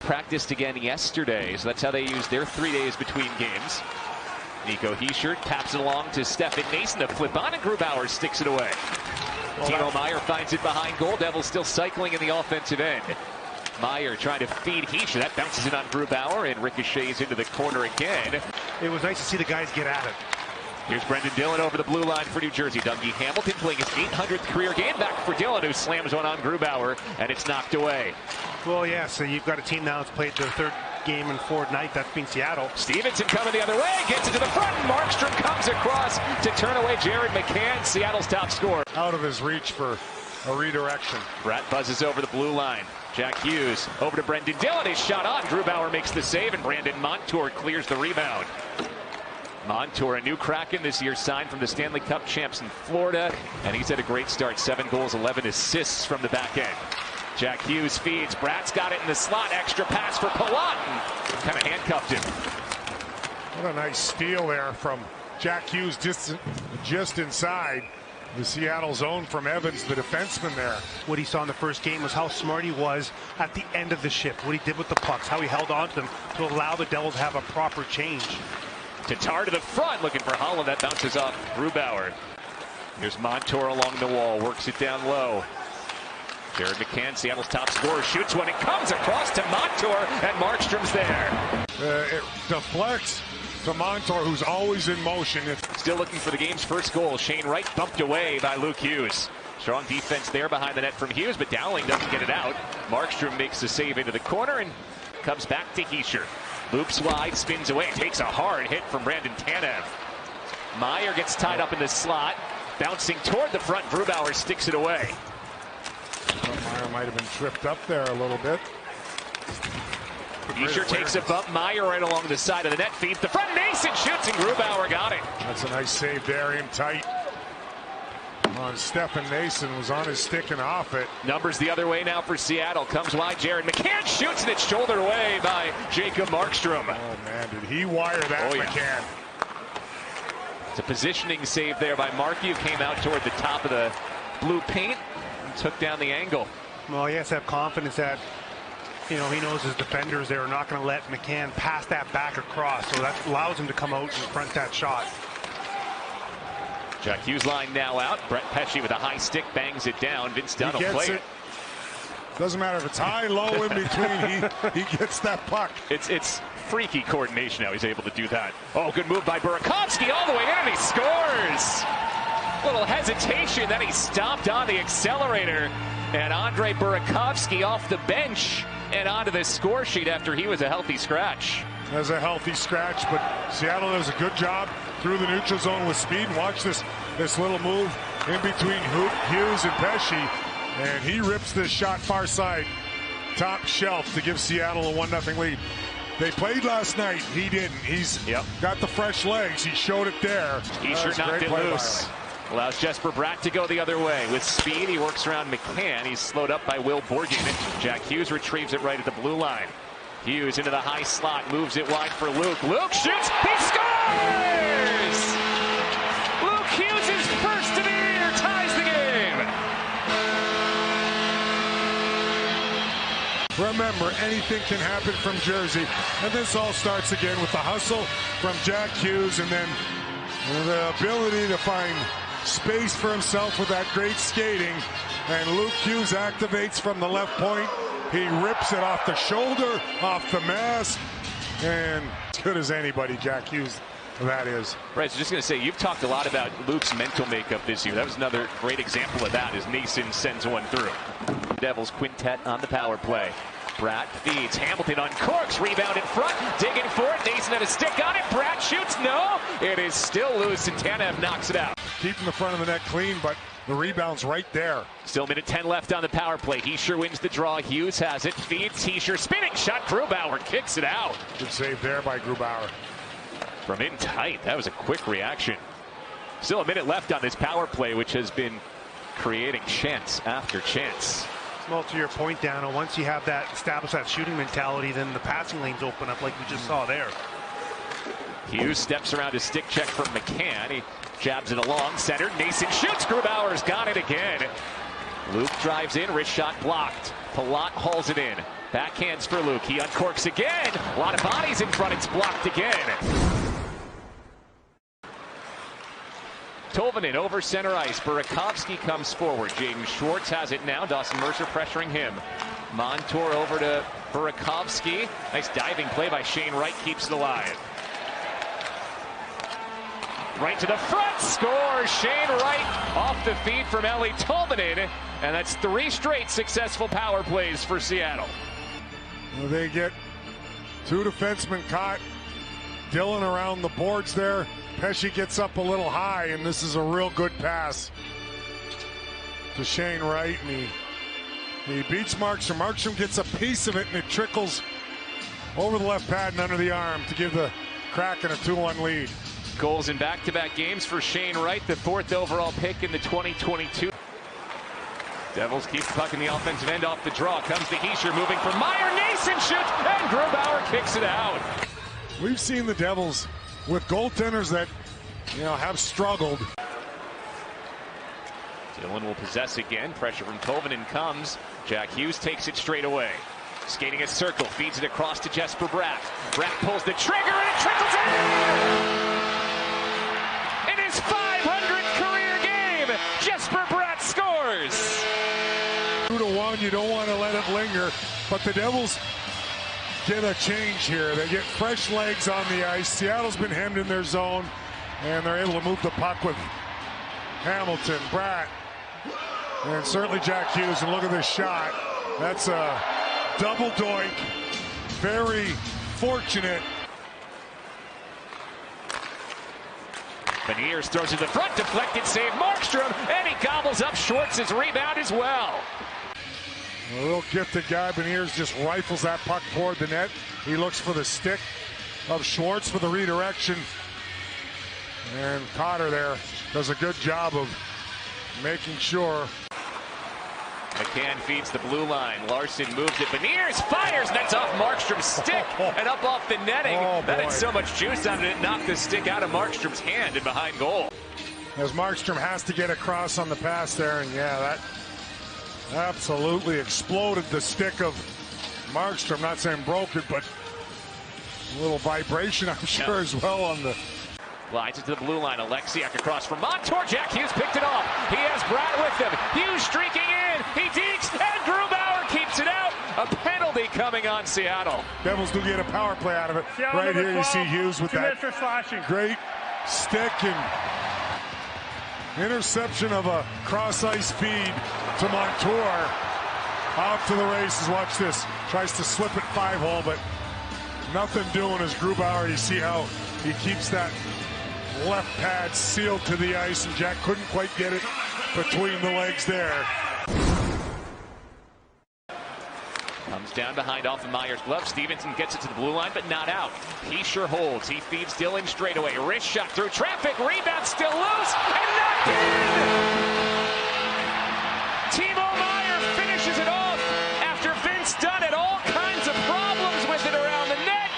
practiced again yesterday, so that's how they use their 3 days between games. Nico Hischier taps it along to Stefan Noesen to flip on, and Grubauer sticks it away. Timo Meier finds it behind goal. Devils still cycling in the offensive end. Meier trying to feed Hischier. That bounces in on Grubauer and ricochets into the corner again. It was nice to see the guys get at it. Here's Brendan Dillon over the blue line for New Jersey. Dougie Hamilton playing his 800th career game. Back for Dillon, who slams one on Grubauer, and it's knocked away. Well, yeah, so you've got a team now that's played their third game in fortnight. That's been Seattle. Stevenson coming the other way, gets it to the front, and Markstrom comes across to turn away Jared McCann, Seattle's top scorer. Out of his reach for a redirection. Bratt buzzes over the blue line. Jack Hughes over to Brendan Dillon. His shot on. Grubauer makes the save, and Brandon Montour clears the rebound. Montour, a new Kraken this year, signed from the Stanley Cup champs in Florida, and he's had a great start. 7 goals, 11 assists from the back end. Jack Hughes feeds. Bratt's got it in the slot. Extra pass for Palat, and kind of handcuffed him. What a nice steal there from Jack Hughes, just inside the Seattle zone from Evans, the defenseman there. What he saw in the first game was how smart he was at the end of the shift, what he did with the pucks, how he held on to them to allow the Devils to have a proper change. Tatar to the front, looking for Holland. That bounces off Grubauer. Here's Montour along the wall, works it down low. Jared McCann, Seattle's top scorer, shoots one. It comes across to Montour, and Markstrom's there. It deflects to Montour, who's always in motion. Still looking for the game's first goal. Shane Wright bumped away by Luke Hughes. Strong defense there behind the net from Hughes, but Dowling doesn't get it out. Markstrom makes the save into the corner and comes back to Hischier. Loops wide, spins away, takes a hard hit from Brandon Tanev. Meier gets tied up in the slot, bouncing toward the front. Grubauer sticks it away. Well, Meier might have been tripped up there a little bit. Hischier takes a bump. Meier right along the side of the net, feeds the front. Noesen shoots, and Grubauer got it. That's a nice save there, in tight on Stefan Noesen, was on his stick and off it. Numbers the other way now for Seattle. Comes wide, Jared McCann shoots, and it's shouldered away by Jacob Markstrom. Oh man, did he wire that, McCann? It's a positioning save there by Markey, who came out toward the top of the blue paint and took down the angle. Well, he has to have confidence that, you know, he knows his defenders there are not going to let McCann pass that back across, so that allows him to come out and front that shot. Jack Hughes line now out. Brett Pesce with a high stick bangs it down. Vince Dunn will play it. Doesn't matter if it's high, low, in between. he gets that puck. It's freaky coordination how he's able to do that. Oh, good move by Burakovsky all the way in, and he scores. Little hesitation, then he stopped on the accelerator, and Andre Burakovsky off the bench and onto the score sheet after he was a healthy scratch. As a healthy scratch, but Seattle does a good job through the neutral zone with speed. And watch this little move in between Hughes and Pesce, and he rips this shot far side, top shelf, to give Seattle a 1-0 lead. They played last night. He didn't. He's got the fresh legs. He showed it there. Hischier knocked it loose. Allows Jesper Bratt to go the other way. With speed, he works around McCann. He's slowed up by Will Borgen. Jack Hughes retrieves it right at the blue line. Hughes into the high slot, moves it wide for Luke. Luke shoots, he scores! Luke Hughes is first of the year, ties the game. Remember, anything can happen from Jersey, and this all starts again with the hustle from Jack Hughes, and then the ability to find space for himself with that great skating. And Luke Hughes activates from the left point. He rips it off the shoulder, off the mask, and as good as anybody, Jack Hughes, that is. Right, so just going to say, you've talked a lot about Luke's mental makeup this year. That was another great example of that as Noesen sends one through. Devils quintet on the power play. Bratt feeds. Hamilton uncorks. Rebound in front. Digging for it. Noesen had a stick on it. Bratt shoots. No. It is still loose, and Tanev knocks it out. Keeping the front of the net clean, but the rebound's right there. Still minute 10 left on the power play. Hischier wins the draw. Hughes has it. Feeds. Hischier spinning shot. Grubauer kicks it out. Good save there by Grubauer. From in tight. That was a quick reaction. Still a minute left on this power play, which has been creating chance after chance. Well, to your point, Dano, once you have that established that shooting mentality, then the passing lanes open up like we just saw there. Hughes steps around a stick check from McCann. He jabs it along, center. Noesen shoots. Grubauer's got it again. Luke drives in. Wrist shot blocked. Palat hauls it in. Backhands for Luke. He uncorks again. A lot of bodies in front. It's blocked again. Tolvanen over center ice. Burakovsky comes forward. Jaden Schwartz has it now. Dawson Mercer pressuring him. Montour over to Burakovsky. Nice diving play by Shane Wright. Keeps it alive. Right to the front. Scores. Shane Wright off the feed from Eeli Tolvanen. And that's 3 straight successful power plays for Seattle. Well, they get 2 defensemen caught. Dillon around the boards there. Pesce gets up a little high, and this is a real good pass to Shane Wright, and he beats Markstrom. Markstrom gets a piece of it, and it trickles over the left pad and under the arm to give the Kraken a 2-1 lead. Goals in back-to-back games for Shane Wright, the 4th overall pick in the 2022. Devils keep the puck in the offensive end off the draw. Comes to Hischier, moving for Meyer. Nason shoots, and Grubauer kicks it out. We've seen the Devils with goaltenders that, have struggled. Dillon will possess again. Pressure from Tolvanen comes. Jack Hughes takes it straight away. Skating a circle, feeds it across to Jesper Bratt. Bratt pulls the trigger, and it trickles in! In his 500th career game, Jesper Bratt scores! 2-1, you don't want to let it linger, but the Devils get a change here. They get fresh legs on the ice. Seattle's been hemmed in their zone, and they're able to move the puck with Hamilton, Bratt, and certainly Jack Hughes. And look at this shot. That's a double doink. Very fortunate. Beniers throws it to the front, deflected save Markstrom, and he gobbles up Schwartz's rebound as well. A real gifted guy. Beniers just rifles that puck toward the net. He looks for the stick of Schwartz for the redirection. And Cotter there does a good job of making sure. McCann feeds the blue line. Larson moves it. Beniers fires. That's off Markstrom's stick and up off the netting. That had so much juice on it, it knocked the stick out of Markstrom's hand and behind goal. As Markstrom has to get across on the pass there, and yeah, that absolutely exploded the stick of Markstrom. Not saying broke it, but a little vibration, I'm sure, as well on the. Glides it to the blue line. Alexiak across from Montour. Jack Hughes picked it off. He has Bratt with him. Hughes streaking in. He dekes, and Grubauer keeps it out. A penalty coming on Seattle. Devils do get a power play out of it. Seattle right here 12, you see Hughes with that great stick and interception of a cross-ice feed to Montour. Out to the races. Watch this. Tries to slip it 5-hole, but nothing doing as Grubauer. You see how he keeps that left pad sealed to the ice, and Jack couldn't quite get it between the legs there. Comes down behind off of Meyer's glove. Stevenson gets it to the blue line, but not out. He sure holds. He feeds Dillon straight away. Wrist shot through traffic. Rebound still loose, and knocked in! Timo Meier finishes it off after Vince Dunn had all kinds of problems with it around the net.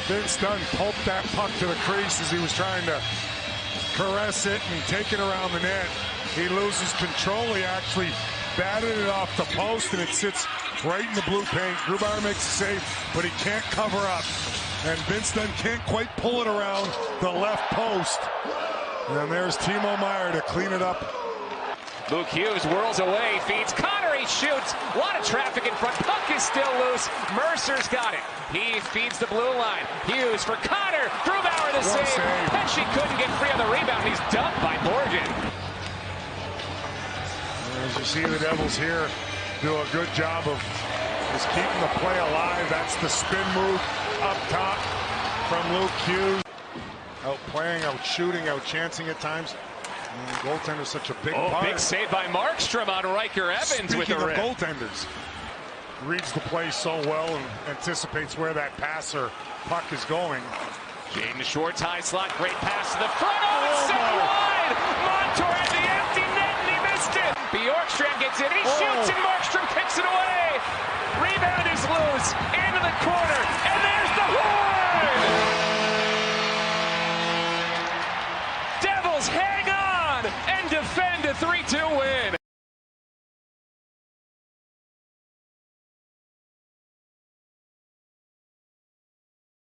Vince Dunn pulped that puck to the crease as he was trying to caress it and take it around the net. He loses control. He actually batted it off the post, and it sits right in the blue paint. Grubauer makes a save, but he can't cover up. And Vince Dunn can't quite pull it around the left post. And there's Timo Meier to clean it up. Luke Hughes whirls away, feeds Connor, he shoots. A lot of traffic in front. Puck is still loose. Mercer's got it. He feeds the blue line. Hughes for Connor. Grubauer the save. Pesce couldn't get free on the rebound. He's dumped by Morgan. As you see, the Devils here do a good job of just keeping the play alive. That's the spin move up top from Luke Hughes. Out playing, out shooting, out chancing at times. And goaltender's such a big part. Big save by Markstrom on Riker Evans. Speaking with a of rip. Goaltenders, reads the play so well and anticipates where that pass or puck is going. Jaden Schwartz, high slot, great pass to the front. Oh, it's set wide! Montour at the empty net, and he missed it. Bjorkstrand gets it, he shoots, and Markstrom kicks it away. Rebound is loose, into the corner.